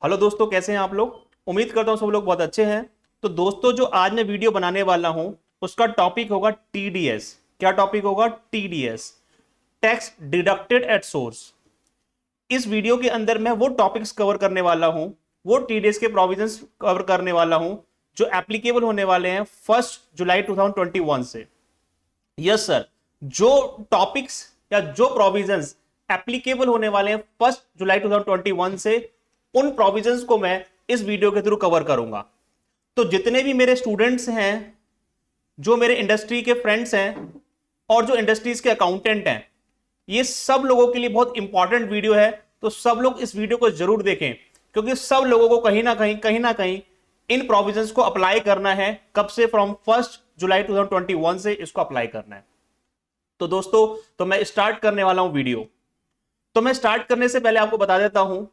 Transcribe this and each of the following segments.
Hello दोस्तों, कैसे हैं आप लोग। उम्मीद करता हूं सब लोग बहुत अच्छे हैं। तो दोस्तों, जो आज मैं वीडियो बनाने वाला हूं उसका टॉपिक होगा टीडीएस। क्या टॉपिक होगा? TDS, tax deducted at source. इस वीडियो के अंदर मैं वो टॉपिक्स कवर करने वाला हूं, वो टीडीएस के प्रोविजंस कवर करने वाला हूं जो एप्लीकेबल होने वाले हैं 1 जुलाई 2021 से। यस सर, जो टॉपिक्स या जो प्रोविजंस एप्लीकेबल होने वाले हैं 1 जुलाई 2021 से, उन प्रोविजंस को मैं इस वीडियो के थ्रू कवर करूंगा। तो जितने भी मेरे स्टूडेंट्स हैं, जो मेरे इंडस्ट्री के फ्रेंड्स हैं और जो इंडस्ट्रीज के अकाउंटेंट हैं, ये सब लोगों के लिए बहुत इंपॉर्टेंट वीडियो है। तो सब लोग इस वीडियो को जरूर देखें, क्योंकि सब लोगों को कहीं ना कहीं इन प्रोविजंस को अप्लाई करना है। कब से? फ्रॉम 1 जुलाई 2021 से इसको अप्लाई करना है। तो दोस्तों, तो मैं स्टार्ट करने वाला हूं वीडियो। तो मैं स्टार्ट करने से पहले आपको बता देता हूं,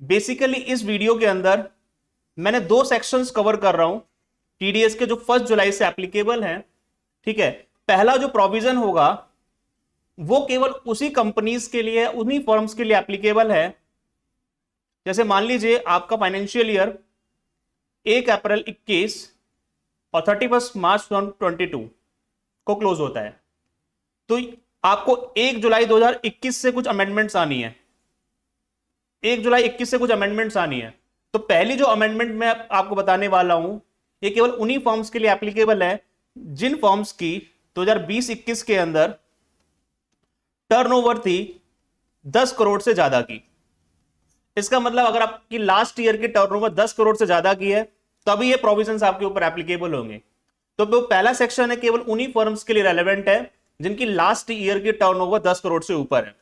बेसिकली इस वीडियो के अंदर मैंने दो सेक्शंस कवर कर रहा हूं टीडीएस के, जो 1 जुलाई से एप्लीकेबल हैं। ठीक है, पहला जो प्रोविजन होगा वो केवल उसी कंपनीज के लिए, उन्हीं फर्म्स के लिए एप्लीकेबल है। जैसे मान लीजिए आपका फाइनेंशियल ईयर 1 अप्रैल 21 और 31 मार्च 2022 को क्लोज होता है। तो आपको 1 जुलाई 2021 से कुछ अमेंडमेंट्स आनी है। 1 जुलाई 21 से कुछ अमेंडमेंट्स आनी है। तो पहली जो अमेंडमेंट मैं आपको बताने वाला हूं, ये केवल उन्हीं फॉर्म्स के लिए एप्लीकेबल है जिन फॉर्म्स की 2020-21 के अंदर टर्नओवर थी 10 करोड़ से ज्यादा की। इसका मतलब अगर आपकी लास्ट ईयर की टर्नओवर 10 करोड़ से ज्यादा की है, तभी ये प्रोविजंस आपके ऊपर एप्लीकेबल होंगे। तो जो पहला सेक्शन है केवल उन्हीं फर्म्स के लिए रेलेवेंट है जिनकी लास्ट ईयर की टर्नओवर 10 करोड़ से ऊपर है।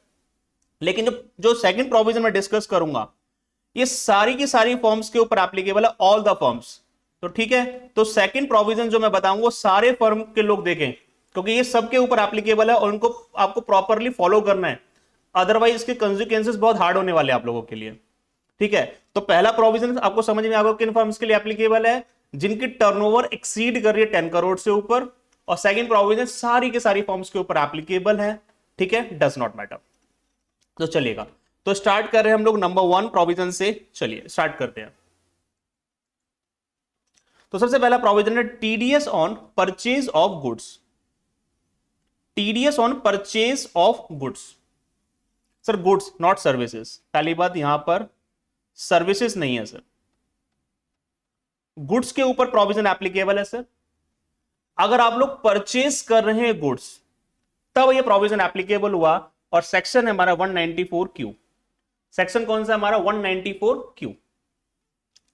लेकिन जो सेकंड प्रोविजन मैं डिस्कस करूंगा, ये सारी की सारी फर्म्स के ऊपर एप्लीकेबल है, ऑल द फर्म्स। तो ठीक है, तो सेकंड प्रोविजन जो मैं बताऊंगा वो सारे फर्म के लोग देखें, क्योंकि ये सबके ऊपर एप्लीकेबल है और उनको आपको प्रॉपरली फॉलो करना है। अदरवाइज इसके कंसिक्वेंसेस बहुत हार्ड होने वाले हैं आप लोगों के लिए। ठीक है, तो पहला प्रोविजन आपको समझ में आ गया किन फर्म्स के लिए एप्लीकेबल है, जिनकी टर्नओवर एक्सीड कर रही है 10 करोड़ से ऊपर। और सेकंड प्रोविजन सारी के सारी फर्म्स के ऊपर एप्लीकेबल है। ठीक है, डज नॉट मैटर। तो चलिएगा, तो स्टार्ट कर रहे हैं हम लोग नंबर 1 प्रोविजन से। चलिए स्टार्ट करते हैं। तो सबसे पहला प्रोविजन है TDS on purchase of goods. TDS on purchase of goods. Sir goods not services, पहली बात यहां पर सर्विसेज नहीं है सर, गुड्स के ऊपर प्रोविजन एप्लीकेबल है सर। अगर आप लोग परचेज कर रहे हैं गुड्स, तब यह प्रोविजन एप्लीकेबल हुआ। और सेक्शन है हमारा 194 क्यू। सेक्शन कौन सा हमारा? 194 क्यू।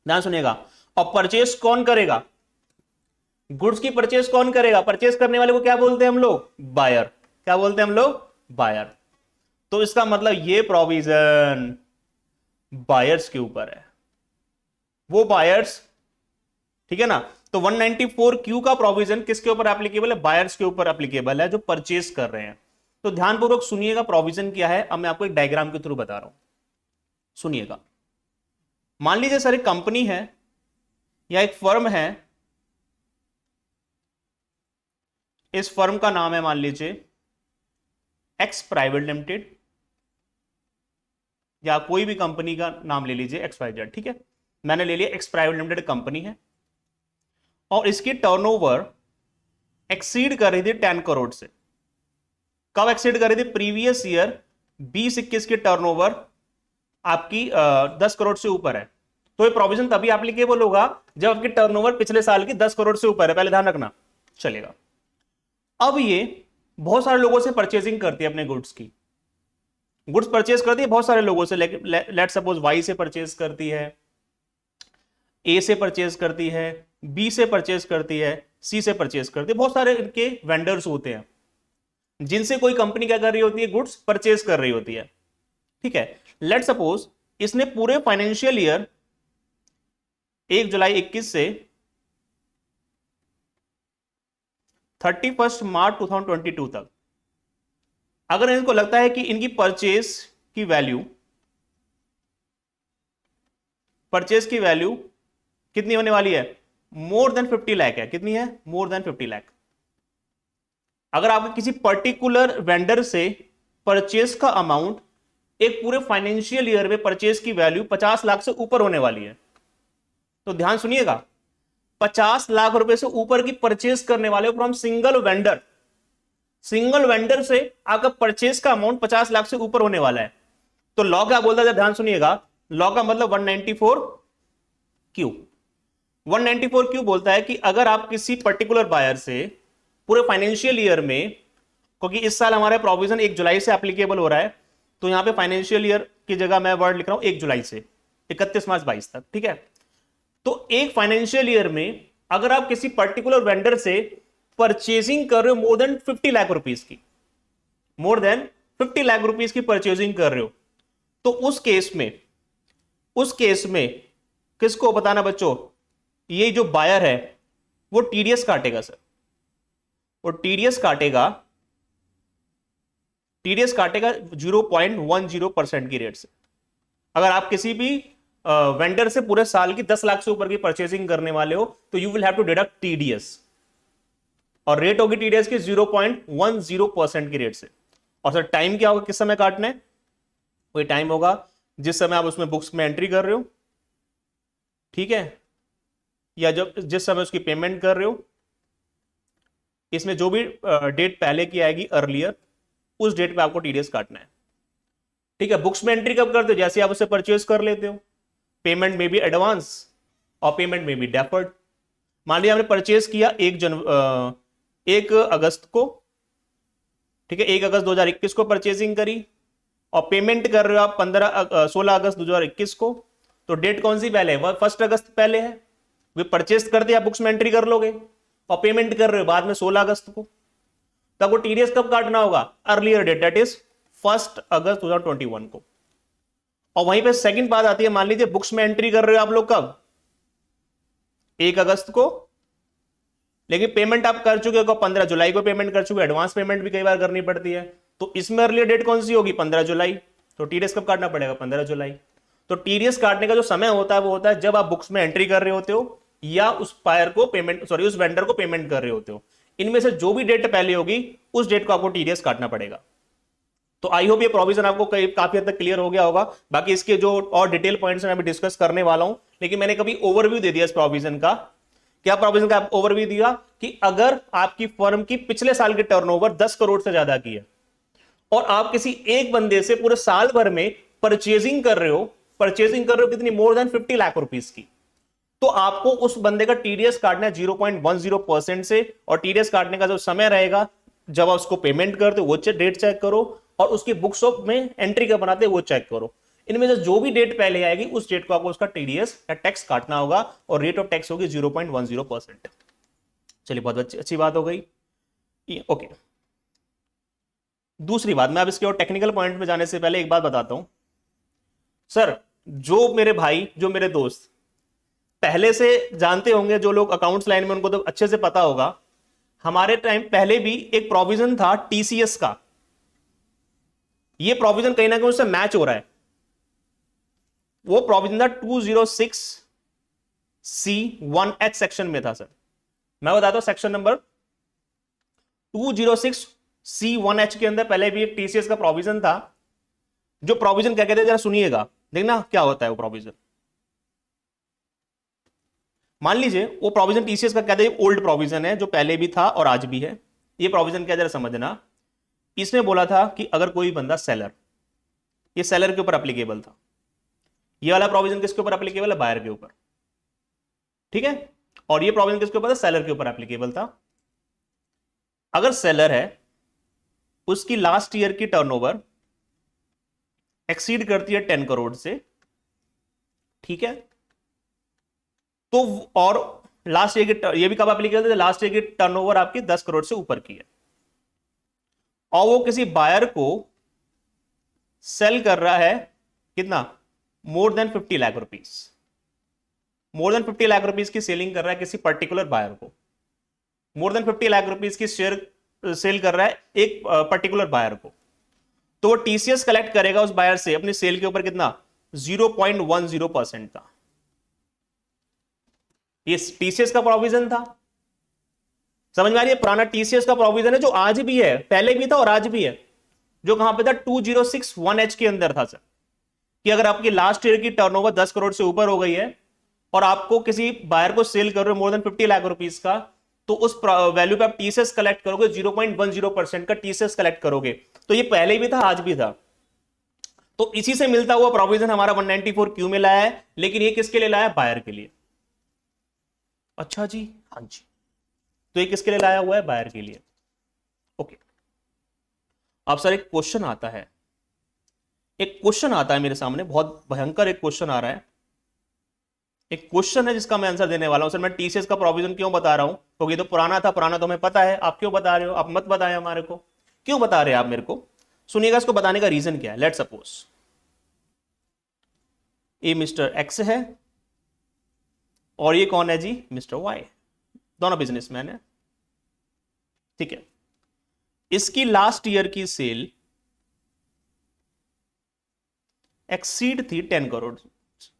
ध्यान सुनिएगा। और परचेस कौन करेगा? गुड्स की परचेस कौन करेगा? परचेस करने वाले को क्या बोलते हैं हम लोग? बायर। क्या बोलते हैं हम लोग? बायर। तो इसका मतलब ये प्रोविजन बायर्स के ऊपर है, वो बायर्स। ठीक है ना। तो 194 क्यू का प्रोविजन किसके ऊपर एप्लीकेबल है? बायर्स के ऊपर एप्लीकेबल है, जो परचेस कर रहे हैं। तो ध्यानपूर्वक सुनिएगा प्रोविजन क्या है। अब मैं आपको एक डायग्राम के थ्रू बता रहा हूं, सुनिएगा। मान लीजिए सर एक कंपनी है या एक फर्म है, इस फर्म का नाम है मान लीजिए एक्स प्राइवेट लिमिटेड, या कोई भी कंपनी का नाम ले लीजिए XYZ। ठीक है, मैंने ले लिया एक्स प्राइवेट लिमिटेड कंपनी है, और इसकी टर्नओवर एक्सीड कर रही थी 10 करोड़ से। कब एक्सीड कर रही थी? प्रीवियस ईयर 20-21 की टर्नओवर आपकी 10 करोड़ से ऊपर है। तो ये प्रोविजन तभी एप्लीकेबल होगा जब आपकी टर्नओवर पिछले साल की 10 करोड़ से ऊपर है, पहले ध्यान रखना। चलेगा। अब ये बहुत सारे लोगों से परचेजिंग करती है अपने गुड्स की, गुड्स परचेज करती है बहुत सारे लोगों से। लेट सपोज वाई से परचेज करती है, ए से परचेज करती है, बी से परचेज करती है, सी से परचेज करती है। बहुत सारे इनके वेंडर्स होते हैं जिनसे कोई कंपनी क्या कर रही होती है? गुड्स परचेज कर रही होती है। ठीक है, लेट सपोज इसने पूरे फाइनेंशियल ईयर 1 जुलाई 21 से 31 मार्च 2022 तक, अगर इनको लगता है कि इनकी परचेज की वैल्यू कितनी होने वाली है? मोर देन 50 लाख है। कितनी है? More than 50 lakh. अगर आपके किसी पर्टिकुलर वेंडर से परचेज का अमाउंट एक पूरे फाइनेंशियल ईयर में परचेज की वैल्यू 50 लाख से ऊपर होने वाली है। तो ध्यान सुनिएगा, 50 लाख रुपए से ऊपर की परचेज करने वाले from single vendor, single vendor से आपका परचेज का अमाउंट 50 लाख से ऊपर होने वाला है। तो लॉ क्या बोलता है, ध्यान सुनिएगा, लॉ का मतलब 194 क्यू। 194 क्यू बोलता है कि अगर आप किसी पर्टिकुलर बायर से पूरे फाइनेंशियल ईयर में, क्योंकि इस साल हमारा प्रोविजन 1 जुलाई से एप्लीकेबल हो रहा है, तो यहां पे फाइनेंशियल ईयर की जगह मैं वर्ड लिख रहा हूं 1 जुलाई से 31 मार्च 22 तक, ठीक है। तो एक फाइनेंशियल ईयर में अगर आप किसी पर्टिकुलर वेंडर से परचेजिंग कर रहे हो मोर देन 50 लाख रुपीज की, मोर देन 50 लाख रुपीज की परचेजिंग कर रहे हो, तो उस केस में किसको बताना बच्चों, ये जो बायर है वो टीडीएस काटेगा सर, वो टीडीएस काटेगा 0.10% की रेट से। अगर आप किसी भी वेंडर से पूरे साल की 10 लाख से ऊपर की परचेजिंग करने वाले हो तो you will have to deduct TDS, और रेट होगी टीडीएस की 0.10% की रेट से। और सर टाइम क्या होगा, किस समय काटना है, वही टाइम होगा जिस समय आप उसमें बुक्स में एंट्री कर रहे हो, ठीक है, या जब जिस समय उसकी पेमेंट कर रहे हो। इसमें जो भी डेट पहले की आएगी अर्लियर, उस डेट पे आपको टीडीएस काटना है, ठीक है। बुक्स में एंट्री कब करते हो, जैसे आप उसे परचेज कर लेते हो। पेमेंट में भी एडवांस और पेमेंट में भी डेफर्ड। मान लिया हमने परचेज किया 1 अगस्त को, ठीक है, 1 अगस्त 2021 को परचेजिंग करी, और पेमेंट कर रहे हो आप 16 अगस्त 2021 को, तो डेट कौन सी पहले है, 1 अगस्त पहले है। वे परचेज कर दिया, बुक्स में एंट्री कर लोगे, और पेमेंट कर रहे हो बाद में 16 अगस्त को, तब वो टीडीएस कब काटना होगा, अर्लियर डेट, दैट इज 1 अगस्त 2021 को। और वहीं पे सेकंड बात आती है, मान लीजिए बुक्स में एंट्री कर रहे हो आप लोग कब, 1 अगस्त को, लेकिन पेमेंट आप कर चुके हो 15 जुलाई को पेमेंट कर चुके, एडवांस पेमेंट भी कई बार करनी पड़ती है, तो इसमें अर्लियर डेट कौन सी होगी, 15 जुलाई। तो टीडीएस कब काटना पड़ेगा, 15 जुलाई। तो टीडीएस काटने का जो समय होता है वो होता है जब आप बुक्स में एंट्री कर रहे होते हो या उस बायर को पेमेंट, सॉरी उस वेंडर को पेमेंट कर रहे होते हो। इनमें से जो भी डेट पहले होगी उस डेट को आपको टीडीएस काटना पड़ेगा। तो आई होप ये प्रोविजन आपको काफी हद तक क्लियर हो गया होगा। बाकी इसके जो और डिटेल पॉइंट्स मैं अभी डिस्कस करने वाला हूं, लेकिन मैंने कभी ओवरव्यू दे दिया इस प्रोविजन का। क्या प्रोविजन का ओवरव्यू दिया कि अगर आपकी फर्म की पिछले साल की टर्नओवर 10 करोड़ से ज्यादा की है और आप किसी एक बंदे से पूरे साल भर में परचेजिंग कर रहे हो कितनी, मोर देन 50 लाख रुपीज की, तो आपको उस बंदे का टीडीएस काटना है 0.10% से। और टीडीएस काटने का जो समय रहेगा जब आप उसको पेमेंट करते हो वो डेट चेक करो, और उसकी बुक्स ऑफ में एंट्री का बनाते वो चेक करो। इनमें से जो भी डेट पहले आएगी उस डेट को आपको उसका टीडीएस या टैक्स काटना होगा, और रेट ऑफ टैक्स होगी 0.10%। चलिए बहुत अच्छी बात हो गई। ओके, दूसरी बात, मैं अब इसके और टेक्निकल पॉइंट में जाने से पहले एक बात बताता हूं। सर जो मेरे भाई, जो मेरे दोस्त पहले से जानते होंगे, जो लोग अकाउंट्स लाइन में उनको तो अच्छे से पता होगा, हमारे टाइम पहले भी एक प्रोविजन था टीसीएस का। ये प्रोविजन कहीं ना कहीं उससे मैच हो रहा है। वो प्रोविजन था 206C1H सेक्शन में था। सर मैं बताता हूं, सेक्शन नंबर 206C1H के अंदर पहले भी एक टीसीएस का प्रोविजन था। जो प्रोविजन क्या कहते हैं जरा सुनिएगा, देखना क्या होता है वो प्रोविजन। मान लीजिए वो प्रोविजन टीसीएस का कहते हैं ओल्ड प्रोविजन है, जो पहले भी था और आज भी है। ये प्रोविजन क्या जरा समझना, इसमें बोला था कि अगर कोई बंदा सेलर, ये सेलर के ऊपर एप्लीकेबल था। ये वाला प्रोविजन किसके ऊपर एप्लीकेबल है, बायर के ऊपर, ठीक है। और ये प्रोविजन किसके ऊपर था, सेलर के ऊपर एप्लीकेबल था। अगर सेलर है, उसकी लास्ट ईयर की टर्नओवर एक्सीड करती है 10 करोड़ से, ठीक है, तो और लास्ट ईयर की, ये भी कब एप्लीकेबल है, लास्ट ईयर की टर्नओवर आपकी 10 करोड़ से ऊपर की है, और वो किसी बायर को सेल कर रहा है कितना, more than 50 lakh rupees, more than 50 lakh rupees की सेलिंग कर रहा है किसी पर्टिकुलर बायर को, मोर देन 50 लाख रुपीज की शेयर सेल कर रहा है एक पर्टिकुलर बायर को, तो वो टीसीएस कलेक्ट करेगा उस बायर से अपनी सेल के ऊपर कितना, 0.10% का। ये टीसीएस का प्रोविजन था, समझ में आ रही है। पुराना टीसीएस का प्रोविजन है जो आज भी है, पहले भी था और आज भी है। जो कहां पे था 2061H के अंदर था सर, कि अगर आपकी लास्ट ईयर की टर्नओवर 10 करोड़ से ऊपर हो गई है और आपको किसी बायर को सेल कर रहे हो मोर देन 50 लाख रुपीस का, तो उस वैल्यू पे आप टीसीएस कलेक्ट करोगे, 0.10% का टीसीएस कलेक्ट करोगे। तो ये पहले भी था, आज भी था। तो इसी से मिलता हुआ प्रोविजन हमारा 194 क्यों में लाया है, लेकिन ये किसके लिए लाया है? बायर के लिए। अच्छा जी, हाँ जी, तो ये किसके लिए लाया हुआ है? बायर के लिए। ओके, अब सर एक क्वेश्चन आता है, एक क्वेश्चन आता है मेरे सामने, बहुत भयंकर एक क्वेश्चन आ रहा है। एक क्वेश्चन है जिसका मैं आंसर देने वाला हूं। सर मैं टीसीएस का प्रोविजन क्यों बता रहा हूं? क्योंकि तो पुराना था, पुराना तो हमें पता है, आप क्यों बता रहे हो? आप मत बताएं हमारे को, क्यों बता रहे हैं आप मेरे को? सुनिएगा, इसको बताने का रीजन क्या है। लेट सपोज ये मिस्टर एक्स है और ये कौन है जी? Mister Y. दोनों बिजनेसमैन है, ठीक है। इसकी लास्ट ईयर की सेल एक्सीड थी 10 करोड़,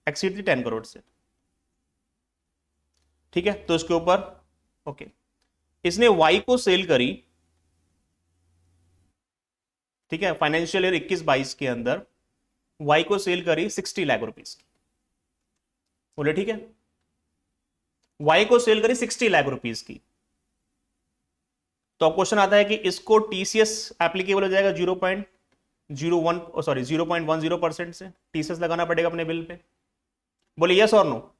एक्सीड थी 10 करोड़ से, ठीक है। तो इसके ऊपर ओके, इसने वाई को सेल करी, ठीक है, फाइनेंशियल ईयर 21-22 के अंदर वाई को सेल करी 60 लाख रुपीस की, बोले ठीक है। वाई को सेल करी 60 लाख रुपीस की, तो क्वेश्चन आता है कि इसको टीसीएस एप्लीकेबल हो जाएगा 0.10% से, टीसीएस लगाना पड़ेगा अपने बिल पे। बोले यस और नो?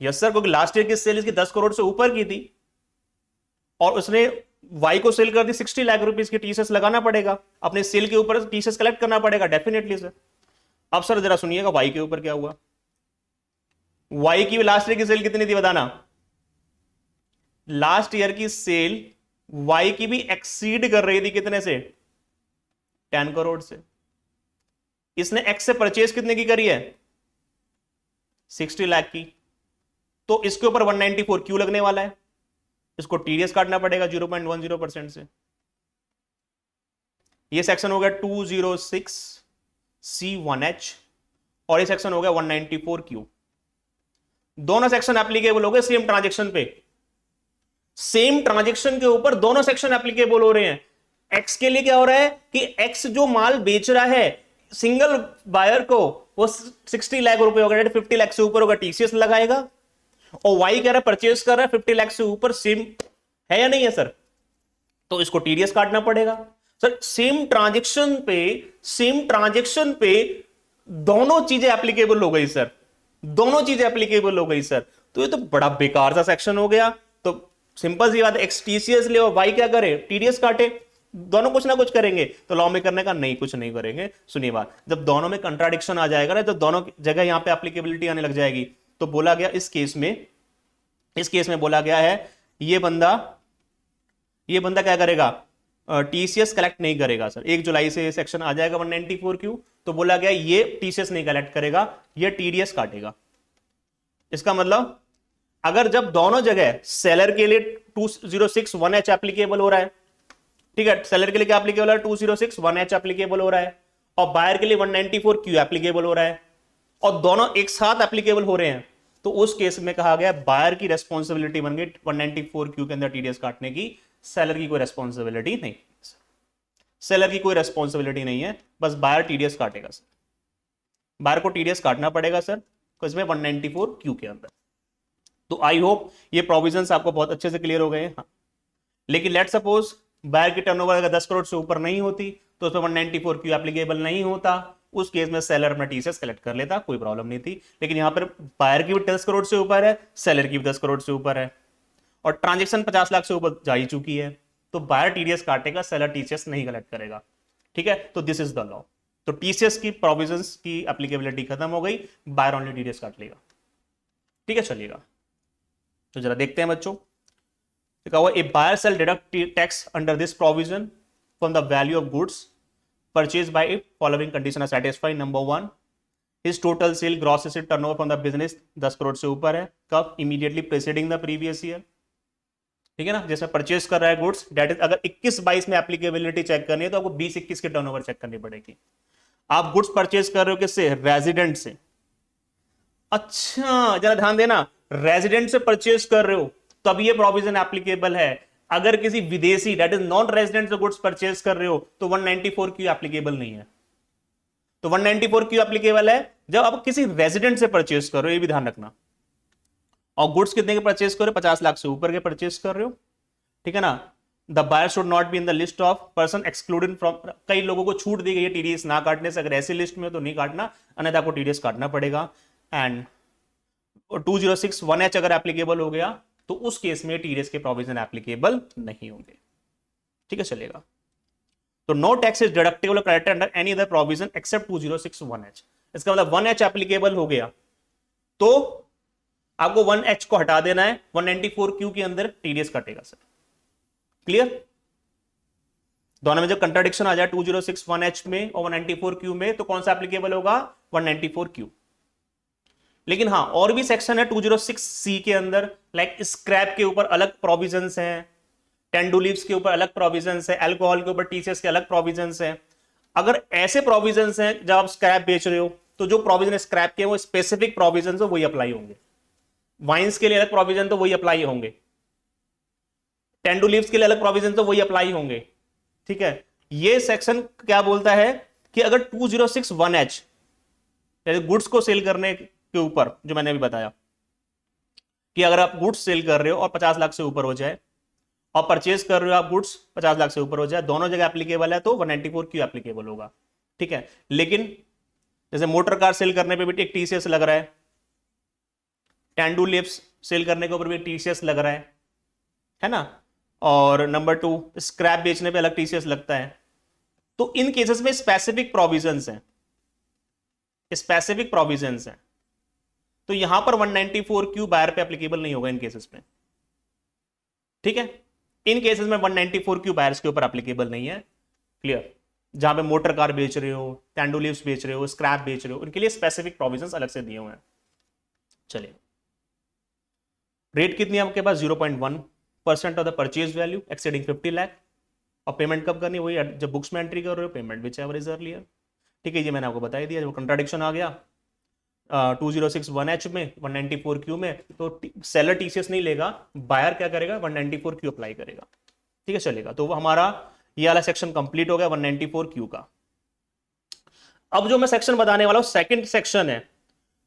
यस सर, क्योंकि लास्ट ईयर की सेल इसकी 10 करोड़ से ऊपर की थी और उसने वाई को सेल कर दी 60 लाख रुपीस की, टीसीएस लगाना पड़ेगा अपने सेल के ऊपर, टीसीएस कलेक्ट करना पड़ेगा डेफिनेटली सर। अब सर जरा सुनिएगा, वाई के ऊपर क्या हुआ। वाई की लास्ट ईयर की सेल कितनी थी बताना? लास्ट ईयर की सेल वाई की भी एक्सीड कर रही थी, कितने से? 10 करोड़ से। इसने एक्स से परचेज कितने की करी है? 60 लाख की। तो इसके ऊपर 194 क्यों लगने वाला है? इसको टीडीएस काटना पड़ेगा 0.10% से। ये सेक्शन हो गया 206C1H और ये सेक्शन हो गया 194Q। दोनों सेक्शन एप्लीकेबल हो गए सेम ट्रांजेक्शन पे, सेम ट्रांजेक्शन के ऊपर दोनों सेक्शन एप्लीकेबल हो रहे हैं। एक्स के लिए क्या हो रहा है कि एक्स जो माल बेच रहा है सिंगल बायर को, वो 60 लाख रुपए होगा, 50 लाख से ऊपर होगा, टीसीएस लगाएगा। और वाई कह रहा है परचेज कर रहा है 50 लाख से ऊपर, सेम है या नहीं है सर? तो इसको टीडीएस काटना पड़ेगा सर। सेम ट्रांजेक्शन पे दोनों चीजें एप्लीकेबल हो गई सर, दोनों चीजें एप्लीकेबल हो गई सर। तो ये तो बड़ा बेकार सा सेक्शन हो गया। तो सिंपल सी बात है, एक्स टीसीएस ले और वाई क्या करे? टीडीएस काटे। दोनों कुछ ना कुछ करेंगे। तो लॉ में करने का नहीं, कुछ नहीं करेंगे। सुनिए बात, जब दोनों में कंट्राडिक्शन आ जाएगा ना, तो दोनों जगह यहां पे एप्लीकेबिलिटी आने लग जाएगी। तो बोला गया इस केस में बोला गया है ये बंदा क्या करेगा? टीसीएस कलेक्ट नहीं करेगा सर। 1 जुलाई से सेक्शन आ जाएगा 194Q। तो बोला गया ये टीसीएस नहीं कलेक्ट करेगा, ये टीडीएस काटेगा। इसका मतलब अगर जब दोनों जगह सेलर के लिए 2061H एप्लीकेबल हो रहा है, ठीक है, सेलर के लिए क्या एप्लीकेबल है? 2061H एप्लीकेबल हो रहा है, और बायर के लिए 194Q एप्लीकेबल हो रहा है, और दोनों एक साथ एप्लीकेबल हो रहे हैं, तो उस केस में कहा गया बायर की रेस्पॉन्सिबिलिटी बन गई 194Q के अंदर टीडीएस काटने की। सेलर की कोई रेस्पॉन्सिबिलिटी नहीं, सेलर की कोई रेस्पॉन्सिबिलिटी नहीं है, बस बायर टीडीएस काटेगा सर। बायर को टीडीएस काटना पड़ेगा सर, इसमें 194Q के अंदर। तो आई होप ये प्रोविजंस आपको बहुत अच्छे से क्लियर हो गए हैं। हाँ। लेकिन लेट सपोज बायर की टर्नओवर अगर 10 करोड़ से ऊपर नहीं होती तो उसमें 194Q एप्लीकेबल नहीं होता, उस केस में सेलर अपना टीसीएस कलेक्ट कर लेता, कोई प्रॉब्लम नहीं थी। लेकिन यहां पर बायर की भी 10 करोड़ से ऊपर है, सेलर की भी 10 करोड़ से ऊपर है, और ट्रांजेक्शन 50 लाख से ऊपर जा ही चुकी है, तो बायर टीडीएस काटेगा, सेलर टीसीएस नहीं कलेक्ट करेगा। ठीक है, तो दिस इज द लॉ। तो टीसीएस की प्रोविजंस की एप्लीकेबिलिटी खत्म हो गई, बायर ओनली टीडीएस काट लेगा। ठीक है, चलिएगा तो जरा देखते हैं बच्चों। लिखा हुआ a buyer sell deduct tax under this provision from the value of goods purchase by if following condition are satisfied. Number 1, his total sale gross asset turnover from the business 10 crore से ऊपर है, कब? Immediately preceding the previous year. ठीक है ना, जैसे purchase कर रहा है गुड्स, दैट इज अगर 21-22 में एप्लीकेबिलिटी चेक करनी है तो आपको 20-21 के टर्नओवर चेक करनी पड़ेगी। आप गुड्स परचेज कर रहे हो किससे? रेजिडेंट से। अच्छा, जरा ध्यान देना, रेजिडेंट से परचेज कर रहे हो तब ये प्रोविजन एप्लीकेबल है। अगर किसी विदेशी दैट इज नॉन रेजिडेंट से गुड्स परचेज कर रहे हो तो 194 क्यू एप्लीकेबल नहीं है। तो 194 क्यू एप्लीकेबल है जब आप किसी रेजिडेंट से परचेज कर रहे हो, ये भी ध्यान रखना। और गुड्स कितने के परचेज कर रहे हो, 50 लाख से ऊपर के परचेज कर रहे हो, ठीक है ना। The buyer should not be in the list of person excluded from, कई लोगों को छूट दी गई है टीडीएस ना काटने से, अगर ऐसी लिस्ट में हो तो नहीं काटना, अन्यथा आपको टीडीएस काटना पड़ेगा। एंड 2061H अगर एप्लीकेबल हो गया तो उस केस में टीडीएस के प्रोविजन एप्लीकेबल नहीं होंगे, ठीक है, चलेगा। तो no tax is deductible credited under any other provision except 2061H। इसका मतलब 1H एप्लीकेबल हो गया तो आपको 1H को हटा देना है, 194Q के अंदर टीडीएस कटेगा सर, क्लियर। दोनों में जब कंट्राडिक्शन आ जाए 2061H में और 194Q में तो कौन सा एप्लीकेबल होगा, 194Q। लेकिन हाँ और भी सेक्शन है 206C के अंदर, लाइक स्क्रैप के ऊपर अलग प्रोविजंस हैं, टेंडू लीव्स के ऊपर अलग प्रोविजंस है, अल्कोहल के ऊपर टीसीएस के अलग प्रोविजंस हैं। अगर ऐसे प्रोविजंस हैं जब आप स्क्रैप बेच रहे हो तो जो प्रोविजन स्क्रैप के वो स्पेसिफिक प्रोविजन है वही अप्लाई होंगे। वाइन्स के लिए अलग प्रोविजन तो वही अप्लाई होंगे, टेंडू लीव्स के लिए अलग प्रोविजन तो वही अप्लाई होंगे, ठीक है। ये सेक्शन क्या बोलता है कि अगर 2061H गुड्स को सेल करने के ऊपर, जो मैंने अभी बताया कि अगर आप गुड्स सेल कर रहे हो और 50 लाख से ऊपर हो जाए और परचेज कर रहे हो आप गुड्स 50 लाख से ऊपर हो जाए, दोनों जगह एप्लीकेबल है तो 194Q एप्लीकेबल होगा, ठीक है। लेकिन जैसे मोटर कार सेल करने पे भी एक टीसीएस लग रहा है, टेंडू लिप्स सेल करने के ऊपर भी टीसीएस लग रहा है ना, और नंबर 2 स्क्रैप बेचने पे अलग टीसीएस लगता है। तो इन केसेस में स्पेसिफिक प्रोविजंस हैं, स्पेसिफिक प्रोविजंस हैं, तो यहां पर 194Q बायर पे एप्लीकेबल नहीं होगा इन केसेस में, ठीक है। इन केसेस में 194Q बायर्स के ऊपर एप्लीकेबल नहीं है, क्लियर। जहां पे मोटर कार बेच रहे हो, टेंडू लीव्स बेच रहे हो, स्क्रैप बेच रहे हो, उनके लिए स्पेसिफिक प्रोविजंस अलग से दिए हुए हैं। चलिए, रेट कितनी है आपके पास, 0.1% of the purchase value exceeding 50 lakh. और पेमेंट कब करनी, वही जब बुक्स में एंट्री कर रहे हो, payment which ever is earlier, ठीक है। ये मैंने आपको बता ही दिया। जब कंट्राडिक्शन आ गया 2061H में 194Q में तो सेलर टीसीएस नहीं लेगा, बायर क्या करेगा, 194Q अप्लाई करेगा, ठीक है, चलेगा। तो वो हमारा ये वाला सेक्शन कंप्लीट हो गया 194Q का। अब जो मैं सेक्शन बताने वाला हूं सेकंड सेक्शन है,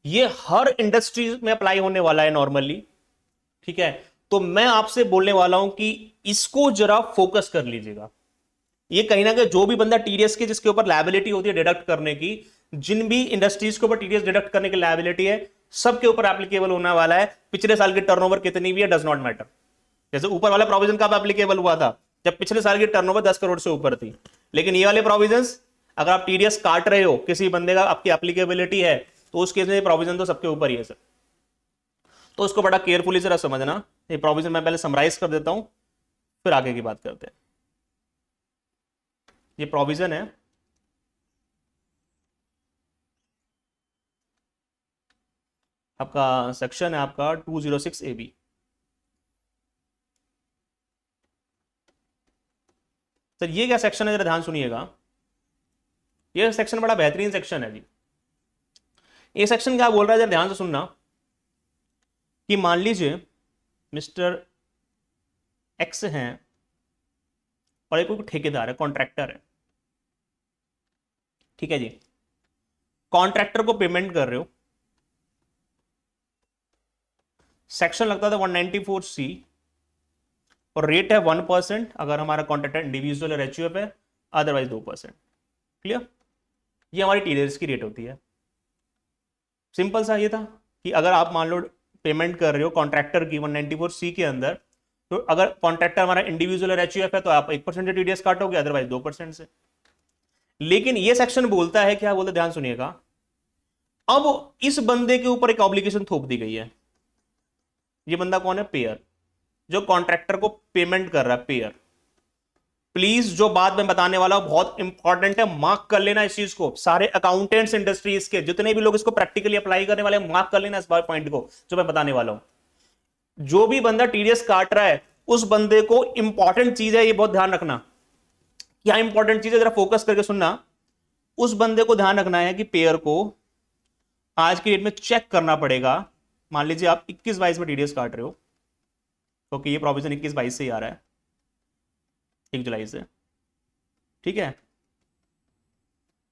ये हर इंडस्ट्री में अप्लाई होने वाला है नॉर्मली, ठीक है। तो मैं आपसे बोलने वाला हूं कि इसको जरा फोकस कर लीजिएगा। ये कहीं ना कहीं जो भी बंदा टीडीएस के जिसके ऊपर लायबिलिटी होती है डिडक्ट करने की, जिन भी इंडस्ट्रीज के ऊपर टीडीएस डिडक्ट करने की लायबिलिटी है, सबके ऊपर एप्लीकेबल होने वाला है। पिछले साल की टर्नओवर कितनी भी है डज नॉट मैटर। जैसे ऊपर वाला प्रोविजन कब एप्लीकेबल हुआ था, जब पिछले साल की टर्नओवर 10 करोड़ से ऊपर थी। लेकिन ये वाले प्रोविजंस अगर आप टीडीएस काट रहे हो, किसी बंदे का आपकी एप्लीकेबिलिटी है, तो उस केस में प्रोविजन तो सबके ऊपर ही है सर। तो उसको बड़ा केयरफुली जरा समझना। ये प्रोविजन मैं पहले समराइज कर देता हूं, फिर आगे की बात करते हैं। ये प्रोविजन है आपका, सेक्शन है आपका 206AB। सर ये क्या सेक्शन है, जरा ध्यान सुनिएगा। ये सेक्शन बड़ा बेहतरीन सेक्शन है जी। ये सेक्शन क्या बोल रहा है, जरा ध्यान से सुनना। कि मान लीजिए मिस्टर एक्स हैं और एक कोई ठेकेदार है, कॉन्ट्रैक्टर है, ठीक है जी। कॉन्ट्रैक्टर को पेमेंट कर रहे हो, सेक्शन लगता था 194C और रेट है 1% अगर हमारा कॉन्ट्रैक्टर इंडिविजुअल और एचयूएफ है, अदरवाइज 2%, क्लियर। ये हमारी टीडीएस की रेट होती है। सिंपल सा ये था कि अगर आप मान लो पेमेंट कर रहे हो कॉन्ट्रैक्टर की 194C के अंदर, तो अगर कॉन्ट्रैक्टर हमारा इंडिविजुअल और एचयूएफ है तो आप 1% टीडीएस काटोगे, अदरवाइज 2% से। लेकिन ये सेक्शन बोलता है, क्या बोलता है, ध्यान सुनिएगा। अब इस बंदे के ऊपर एक ऑब्लिगेशन थोप दी गई है। ये बंदा कौन है, पेयर, जो कॉन्ट्रैक्टर को पेमेंट कर रहा है, पेयर। प्लीज जो बात मैं बताने वाला हूं बहुत इंपॉर्टेंट है, मार्क कर लेना इस चीज को। सारे अकाउंटेंट्स इंडस्ट्रीज के जितने भी लोग इसको प्रैक्टिकली अप्लाई करने वाले, मार्क कर लेना इस पॉइंट को जो मैं बताने वाला हूं। जो भी बंदा टीडीएस काट रहा है उस बंदे को इंपॉर्टेंट चीज है, ये बहुत ध्यान रखना। क्या इंपॉर्टेंट चीज है, जरा फोकस करके सुनना। उस बंदे को ध्यान रखना है कि पेयर को आज की डेट में चेक करना पड़ेगा। मान लीजिए आप 21-22 में टीडीएस काट रहे हो, क्योंकि ये प्रोविजन 21-22 से ही आ रहा है। 1 जुलाई से, ठीक है।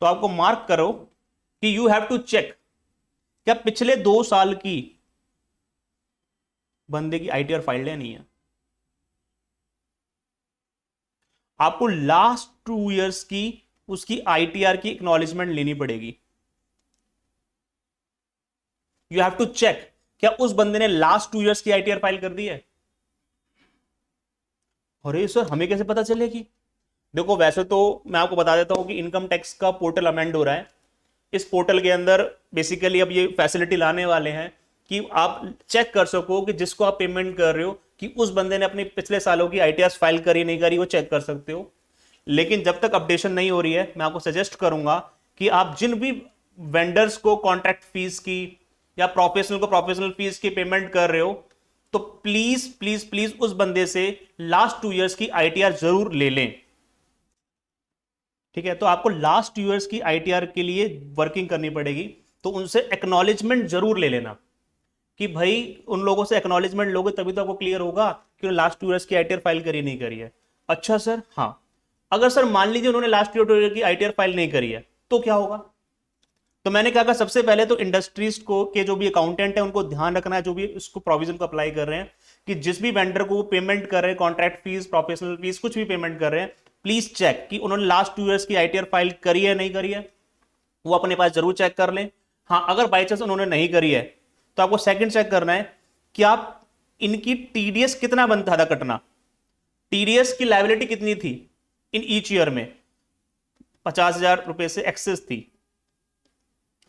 तो आपको मार्क करो कि यू हैव टू चेक क्या पिछले 2 साल की बंदे की आईटीआर फाइल्ड है नहीं है। आपको लास्ट 2 इयर्स की उसकी आईटीआर की एक्नॉलेजमेंट लेनी पड़ेगी। यू हैव टू चेक क्या उस बंदे ने लास्ट 2 इयर्स की आईटीआर फाइल कर दी है। अरे सर हमें कैसे पता चलेगी? देखो वैसे तो मैं आपको बता देता हूं कि इनकम टैक्स का पोर्टल अमेंड हो रहा है। इस पोर्टल के अंदर बेसिकली अब ये फैसिलिटी लाने वाले हैं कि आप चेक कर सको कि जिसको आप पेमेंट कर रहे हो कि उस बंदे ने अपने पिछले सालों की आईटीआर फाइल करी नहीं करी, वो चेक कर सकते हो। लेकिन जब तक अपडेशन नहीं हो रही है, मैं आपको सजेस्ट करूंगा कि आप जिन भी वेंडर्स को कॉन्ट्रैक्ट फीस की या प्रोफेशनल को प्रोफेशनल फीस की पेमेंट कर रहे हो, तो प्लीज प्लीज प्लीज उस बंदे से लास्ट 2 इयर्स की आईटीआर जरूर ले लें, ठीक है। तो आपको लास्ट 2 इयर्स की आईटीआर के लिए वर्किंग करनी पड़ेगी, तो उनसे एक्नॉलेजमेंट जरूर ले लेना कि भाई उन लोगों से एक्नॉलेजमेंट लोगे तभी तो आपको क्लियर होगा कि लास्ट 2 इयर्स की आईटीआर फाइल करी नहीं करी है। अच्छा सर, हाँ अगर सर मान लीजिए उन्होंने लास्ट 2 ईयर की आईटीआर फाइल नहीं करी है तो क्या होगा? तो मैंने कहा सबसे पहले तो इंडस्ट्रीज को के जो भी अकाउंटेंट है उनको ध्यान रखना है, जो भी इसको प्रोविजन को अप्लाई कर रहे हैं, कि जिस भी वेंडर को पेमेंट कर रहे हैं, कॉन्ट्रैक्ट फीस, प्रोफेशनल फीस, कुछ भी पेमेंट कर रहे हैं, प्लीज चेक कि उन्होंने लास्ट 2 इयर्स की आईटीआर फाइल करी है नहीं करी है, वो अपने पास जरूर चेक कर लें। हाँ अगर बाई चांस उन्होंने नहीं करी है तो आपको सेकंड चेक करना है कि आप इनकी टीडीएस कितना बनता था कटना, टीडीएस की लायबिलिटी कितनी थी इन ईच ईयर में। 50,000 रुपए से एक्सेस थी,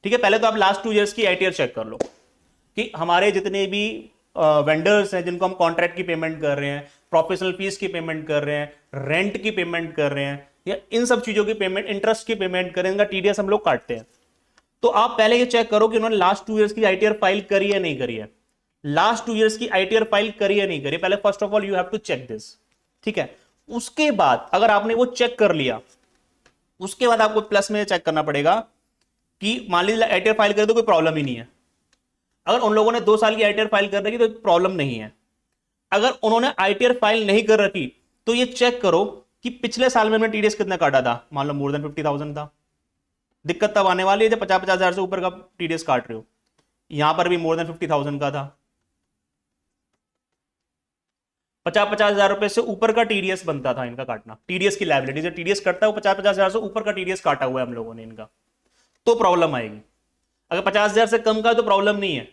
ठीक है। पहले तो आप लास्ट 2 इयर्स की आईटीआर चेक कर लो कि हमारे जितने भी वेंडर्स हैं जिनको हम कॉन्ट्रैक्ट की पेमेंट कर रहे हैं, प्रोफेशनल फीस की पेमेंट कर रहे हैं, रेंट की पेमेंट कर रहे हैं, या इन सब चीजों की पेमेंट, इंटरेस्ट की पेमेंट कर रहे हैं, इनका टीडीएस हम लोग काटते हैं। तो आप पहले ये चेक करो कि उन्होंने लास्ट 2 इयर्स की आईटीआर फाइल करी है नहीं करी है। लास्ट 2 इयर्स की आईटीआर फाइल करी है नहीं करी, पहले first of all you have to check this, ठीक है। उसके बाद अगर आपने वो चेक कर लिया, उसके बाद आपको प्लस में चेक करना पड़ेगा कि मान लीजिए आईटीआर फाइल कर दो, कोई प्रॉब्लम ही नहीं है। अगर उन लोगों ने 2 साल की आईटीआर फाइल कर रखी तो प्रॉब्लम नहीं है। अगर उन्होंने आईटीआर फाइल नहीं कर रखी तो ये चेक करो कि पिछले साल में टीडीएस कितना काटा था। मान लो मोर देन 50,000 था, दिक्कत तब आने वाली है जब 50,000 से ऊपर का टीडीएस काट रहे हो। यहां पर भी मोर देन 50,000 का था, 50,000 रुपए से ऊपर का टीडीएस बनता था इनका काटना। टीडीएस की लायबिलिटी जो टीडीएस कटता है वो 50,000 से ऊपर का टीडीएस काटा हुआ है हम लोगों ने इनका, तो प्रॉब्लम आएगी। अगर 50,000 से कम का तो प्रॉब्लम नहीं है,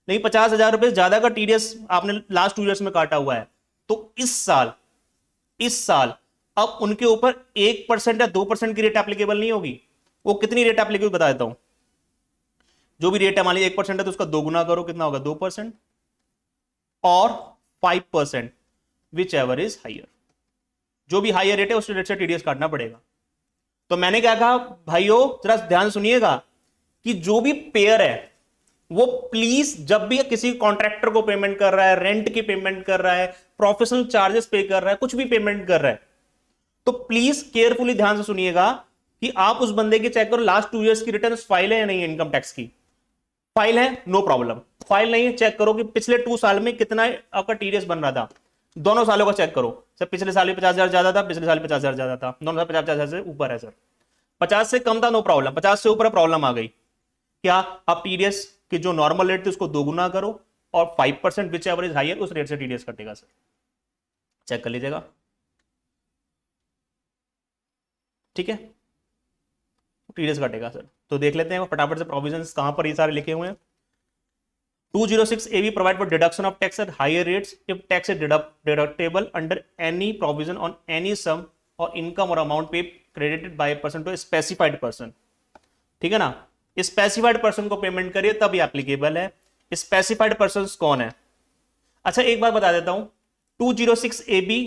लेकिन 50,000 रुपए ज्यादा का टीडीएस आपने लास्ट 2 इयर्स में काटा हुआ है, तो इस साल अब उनके ऊपर 1% या 2% की रेट एप्लीकेबल नहीं होगी। वो कितनी रेट एप्लीकेबल बता देता हूं। जो भी रेट है, मान लीजिए 1% है तो उसका 2 गुना करो, कितना होगा 2% और 5%, विच एवर इज हाइयर। जो भी हाइयर रेट है उस रेट से टीडीएस काटना पड़ेगा। तो मैंने क्या कहा भाइयों, जरा ध्यान सुनिएगा कि जो भी पेयर है वो प्लीज जब भी किसी कॉन्ट्रैक्टर को पेमेंट कर रहा है, रेंट की पेमेंट कर रहा है, प्रोफेशनल चार्जेस पे कर रहा है, कुछ भी पेमेंट कर रहा है, तो प्लीज केयरफुली ध्यान से सुनिएगा कि आप उस बंदे की चेक करो लास्ट 2 इयर्स की रिटर्न फाइल है या नहीं है। इनकम टैक्स की फाइल है, नो प्रॉब्लम। फाइल नहीं है, चेक करो कि पिछले 2 साल में कितना आपका टीडीएस बन रहा था। दोनों सालों का चेक करो सर, पिछले साल भी 50,000 ज्यादा था, पिछले साल 50,000 ज्यादा था, दोनों साल 50,000 से ऊपर है सर। 50 से कम था, नो प्रॉब्लम। 50 से ऊपर प्रॉब्लम आ गई, क्या आप टीडीएस की जो नॉर्मल रेट थी उसको 2 गुना करो और 5% विच एवर इज हायर, उस रेट से टीडीएस कटेगा सर। चेक कर लीजिएगा, ठीक है, टीडीएस कटेगा सर। तो देख लेते हैं फटाफट से प्रोविजंस कहां पर ये सारे लिखे हुए हैं। 206 AB provide for deduction of tax at higher rates if tax is deductible under any provision on any sum or income or amount paid credited by a person to a specified person, ठीक है ना। Specified person को payment करिए तब ये applicable है। Specified person कौन है? अच्छा एक बात बता देता हूं, 206 AB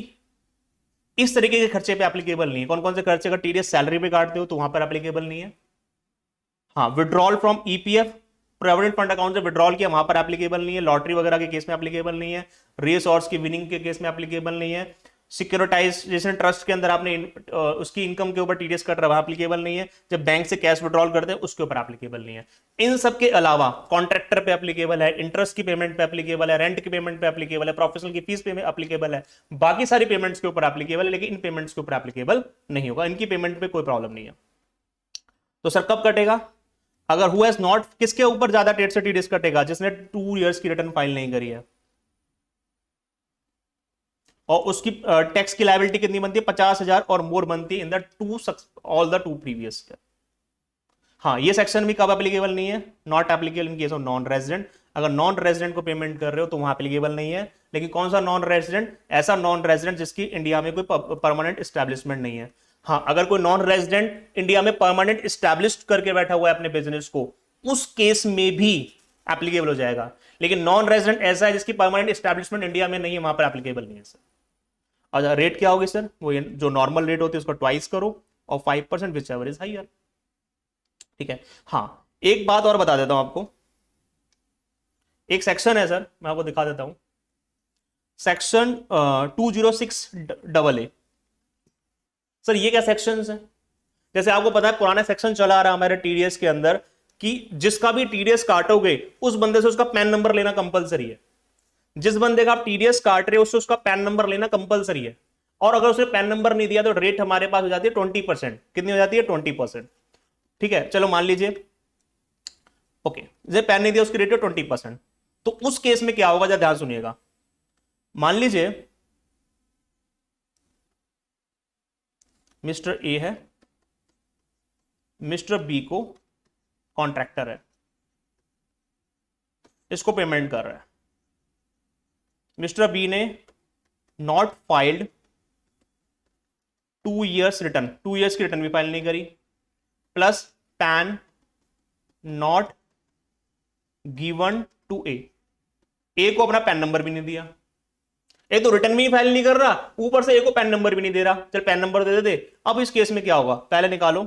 इस तरीके के खर्चे पे एप्लीकेबल नहीं है। कौन कौन से खर्चे का टीडीएस सैलरी पे काटते हो तो वहां पर एप्लीकेबल नहीं है। हाँ, withdrawal from EPF provident fund account से विड्रॉल किया, वहां पर एप्लीकेबल नहीं है। लॉटरी वगैरह के केस में एप्लीकेबल नहीं है। रेस हॉर्स की विनिंग के केस में एप्लीकेबल नहीं है। सिक्योरिटाइजेशन ट्रस्ट के अंदर आपने उसकी इनकम के ऊपर टीडीएस कट रहा है, वहां एप्लीकेबल नहीं है। जब बैंक से कैश विड्रॉल करते हैं उसके ऊपर एप्लीकेबल नहीं है। इन सब के अलावा कॉन्ट्रैक्टर पे एप्लीकेबल है, इंटरेस्ट की पेमेंट पे एप्लीकेबल है, रेंट की पेमेंट पे एप्लीकेबल है, प्रोफेशनल की फीस पे एप्लीकेबल है, बाकी सारी पेमेंट्स के ऊपर एप्लीकेबल है, लेकिन इन पेमेंट्स के ऊपर एप्लीकेबल नहीं होगा। इनकी पेमेंट पे कोई प्रॉब्लम नहीं है। तो सर कब कटेगा? अगर हु हैज नॉट, किसके ऊपर ज्यादा डेट से टीडीएस कटेगा? जिसने 2 इयर्स की रिटर्न फाइल नहीं करी है, और उसकी टैक्स की लायबिलिटी कितनी बनती है? 50,000 और मोर बनती है in the all the 2 previous year. हाँ, ये सेक्शन भी कब एप्लीकेबल नहीं है? Not applicable in case of non resident. अगर नॉन रेजिडेंट को पेमेंट कर रहे हो तो वहां एप्लीकेबल नहीं है। लेकिन कौन सा नॉन रेजिडेंट? ऐसा नॉन रेजिडेंट जिसकी इंडिया में कोई परमानेंट एस्टैब्लिशमेंट नहीं है। हाँ, अगर कोई नॉन रेजिडेंट इंडिया में परमानेंट एस्टैब्लिश करके बैठा हुआ है अपने बिजनेस को, उस केस में भी एप्लीकेबल हो जाएगा। लेकिन नॉन रेजिडेंट ऐसा है जिसकी परमानेंट एस्टैब्लिशमेंट इंडिया में नहीं है, वहां पर एप्लीकेबल नहीं है सर। और रेट क्या होगी सर? वो जो नॉर्मल रेट होती है उसको ट्वाइस करो और 5% विच एवर इज हायर। ठीक है। हाँ, एक बात और बता देता हूं आपको। एक सेक्शन है सर, मैं आपको दिखा देता हूं। Section 206AA। सर ये क्या सेक्शंस है? जैसे आपको पता है पुराना सेक्शन चला आ रहा है हमारे टीडीएस के अंदर कि जिसका भी टीडीएस काटोगे उस बंदे से उसका पैन नंबर लेना कंपलसरी है। जिस बंदे का आप टीडीएस काट रहे हो उससे उसका पैन नंबर लेना कंपलसरी है। और अगर उसे पैन नंबर नहीं दिया तो रेट हमारे पास हो जाती है 20%। कितनी हो जाती है? 20%। ठीक है, चलो मान लीजिए ओके, जैसे पैन नहीं दिया उसकी रेट है 20%। तो उस केस में क्या होगा, जरा ध्यान सुनिएगा। मान लीजिए मिस्टर ए है, मिस्टर बी को कॉन्ट्रैक्टर है, इसको पेमेंट कर रहा है। मिस्टर बी ने not filed 2 years return, 2 years की रिटर्न भी फाइल नहीं करी, plus PAN not given to A को अपना पैन नंबर भी नहीं दिया। एक तो रिटर्न भी फाइल नहीं कर रहा, ऊपर से ए को पैन नंबर भी नहीं दे रहा। चल पैन नंबर दे दे। अब इस केस में क्या होगा? पहले निकालो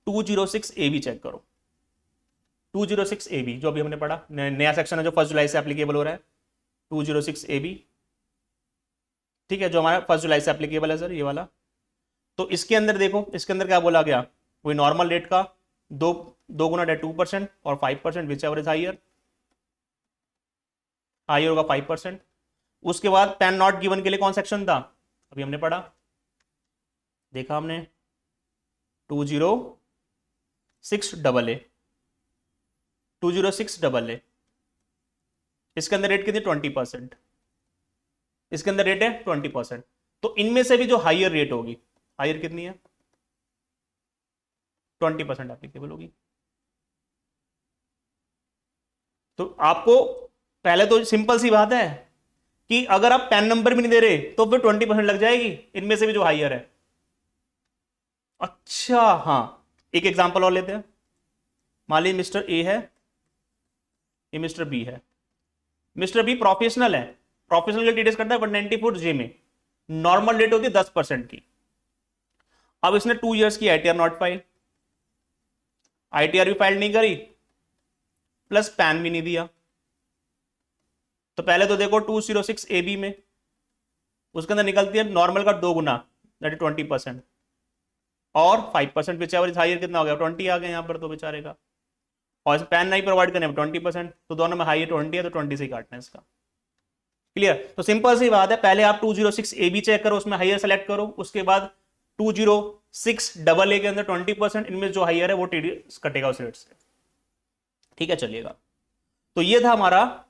206AB चेक करो। 206AB जो अभी हमने पढ़ा, नया सेक्शन है जो 1 जुलाई से एप्लीकेबल हो रहा है, 206AB। ठीक है, जो हमारा 1 जुलाई से एप्लीकेबल है सर, ये वाला। तो इसके अंदर देखो, इसके अंदर क्या बोला गया? वही नॉर्मल रेट का दो गुना 2% और 5% whichever is higher, higher होगा 5%। उसके बाद पैन नॉट गिवन के लिए कौन सेक्शन था? अभी हमने पढ़ा, देखा हमने 206AA। 206AA इसके अंदर रेट कितनी? 20%। इसके अंदर रेट है 20%। तो इनमें से भी जो हायर रेट होगी, हायर कितनी है? 20% एप्लीकेबल होगी। तो आपको पहले तो सिंपल सी बात है कि अगर आप पैन नंबर भी नहीं दे रहे तो फिर 20% लग जाएगी इनमें से भी जो हायर है। अच्छा हाँ, एक एग्जांपल और लेते हैं। मान लीजिए मिस्टर ए है, ये मिस्टर बी है। मिस्टर बी प्रोफेशनल है, प्रोफेशनल का टीडीएस करता है 194J में, नॉर्मल रेट होती है 10% की। अब इसने 2 इयर्स की आईटीआर नॉट फाइल, आईटीआर भी फाइल नहीं करी, प्लस पैन भी नहीं दिया। तो पहले तो देखो 206AB में उसके अंदर निकलती है नॉर्मल का 2 गुना, दैट इज 20%, और 5% विच एवर इज हायर, कितना हो गया? 20 आ गया यहां पर तो बेचारे का। और पैन नहीं प्रोवाइड करने 20%, तो दोनों में हायर 20 है, तो 20 से ही काटना है इसका। क्लियर? तो सिंपल सी बात है, पहले आप 206AB चेक करो, उसमें हायर सेलेक्ट करो, उसके बाद 206AA के अंदर 20%, इनमें जो हायर है वो टीडीएस कटेगा उस रेट से। ठीक है, चलिएगा। तो ये था हमारा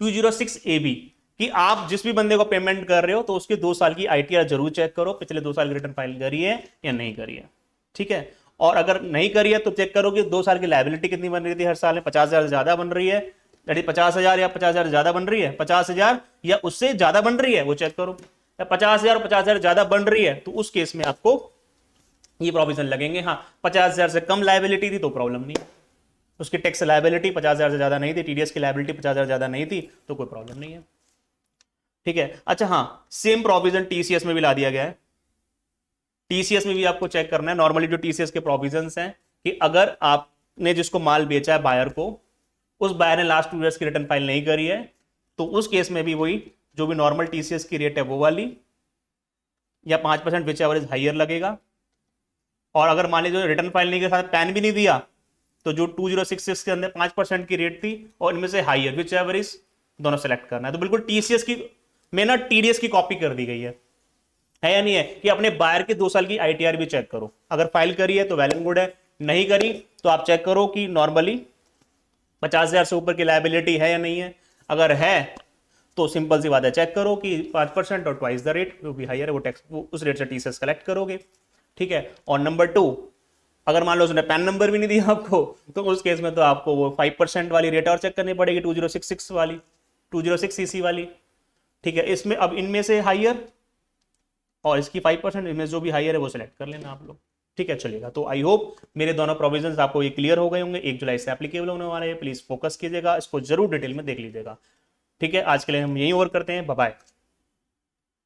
206AB कि आप जिस भी बंदे को पेमेंट कर रहे हो तो उसके 2 साल की आईटीआर जरूर चेक करो, पिछले 2 साल की रिटर्न फाइल करी है या नहीं करी है। ठीक है, और अगर नहीं करी है तो चेक करो कि 2 साल की लायबिलिटी कितनी बन रही थी हर साल में, 50,000 से ज्यादा बन रही है, 50,000 या 50,000 से ज्यादा बन रही है, 50,000 या उससे ज्यादा बन रही है, वो चेक करो। या 50,000 और 50,000 ज्यादा बन रही है तो उस केस में आपको ये प्रोविजन लगेंगे। हाँ, 50,000 से कम लायबिलिटी थी तो प्रॉब्लम नहीं, उसकी टैक्स लायबिलिटी 50,000 से ज्यादा नहीं थी, टीडीएस की लायबिलिटी 50,000 ज्यादा नहीं थी, तो कोई प्रॉब्लम नहीं है। ठीक है, अच्छा हाँ, सेम प्रोविजन टीसीएस में भी ला दिया गया है। टीसीएस में भी आपको चेक करना है। नॉर्मली जो टीसीएस के प्रोविजंस हैं कि अगर आपने जिसको माल बेचा है बायर को, उस बायर ने लास्ट 2 इयर्स की रिटर्न फाइल नहीं करी है, तो उस केस में भी वही जो भी नॉर्मल टीसीएस की रेट है वो वाली, या 5% विच एवर इज हाइयर लगेगा। और अगर मान लीजिए रिटर्न फाइलिंग के साथ पैन भी नहीं दिया, तो जो 2066 के अंदर 5% की रेट थी और इनमें से हाइयर विच एवर इज, दोनों सेलेक्ट करना है। तो बिल्कुल टीसीएस की में ना टीडीएस की कॉपी कर दी गई है या नहीं है? कि अपने बायर के 2 साल की आईटीआर भी चेक करो, अगर फाइल करी है तो वेल एंड गुड है, नहीं करी तो आप चेक करो कि नॉर्मली 50,000 से ऊपर की लायबिलिटी है या नहीं है। अगर है तो सिंपल सी बात है, चेक करो कि 5% और ट्वाइस द रेट जो भी हाइयर है वो टैक्स, वो उस रेट से टीसीएस कलेक्ट करोगे, ठीक है। और नंबर 2, अगर मान लो उसने पैन नंबर भी नहीं दिया आपको, तो उस केस में तो आपको वो 5% वाली रेट और चेक करनी पड़ेगी, 2066 वाली, 206 सीसी वाली, ठीक है। इसमें अब इनमें से हाइयर और इसकी 5%, इनमें जो भी हाइयर है वो सिलेक्ट कर लेना आप लोग, ठीक है, चलेगा। तो आई होप मेरे दोनों प्रोविजंस आपको ये क्लियर हो गए होंगे, 1 जुलाई से एप्लीकेबल होने वाले हैं। प्लीज फोकस कीजिएगा, इसको जरूर डिटेल में देख लीजिएगा, ठीक है। आज के लिए हम यहीं ओवर करते हैं, बाय बाय।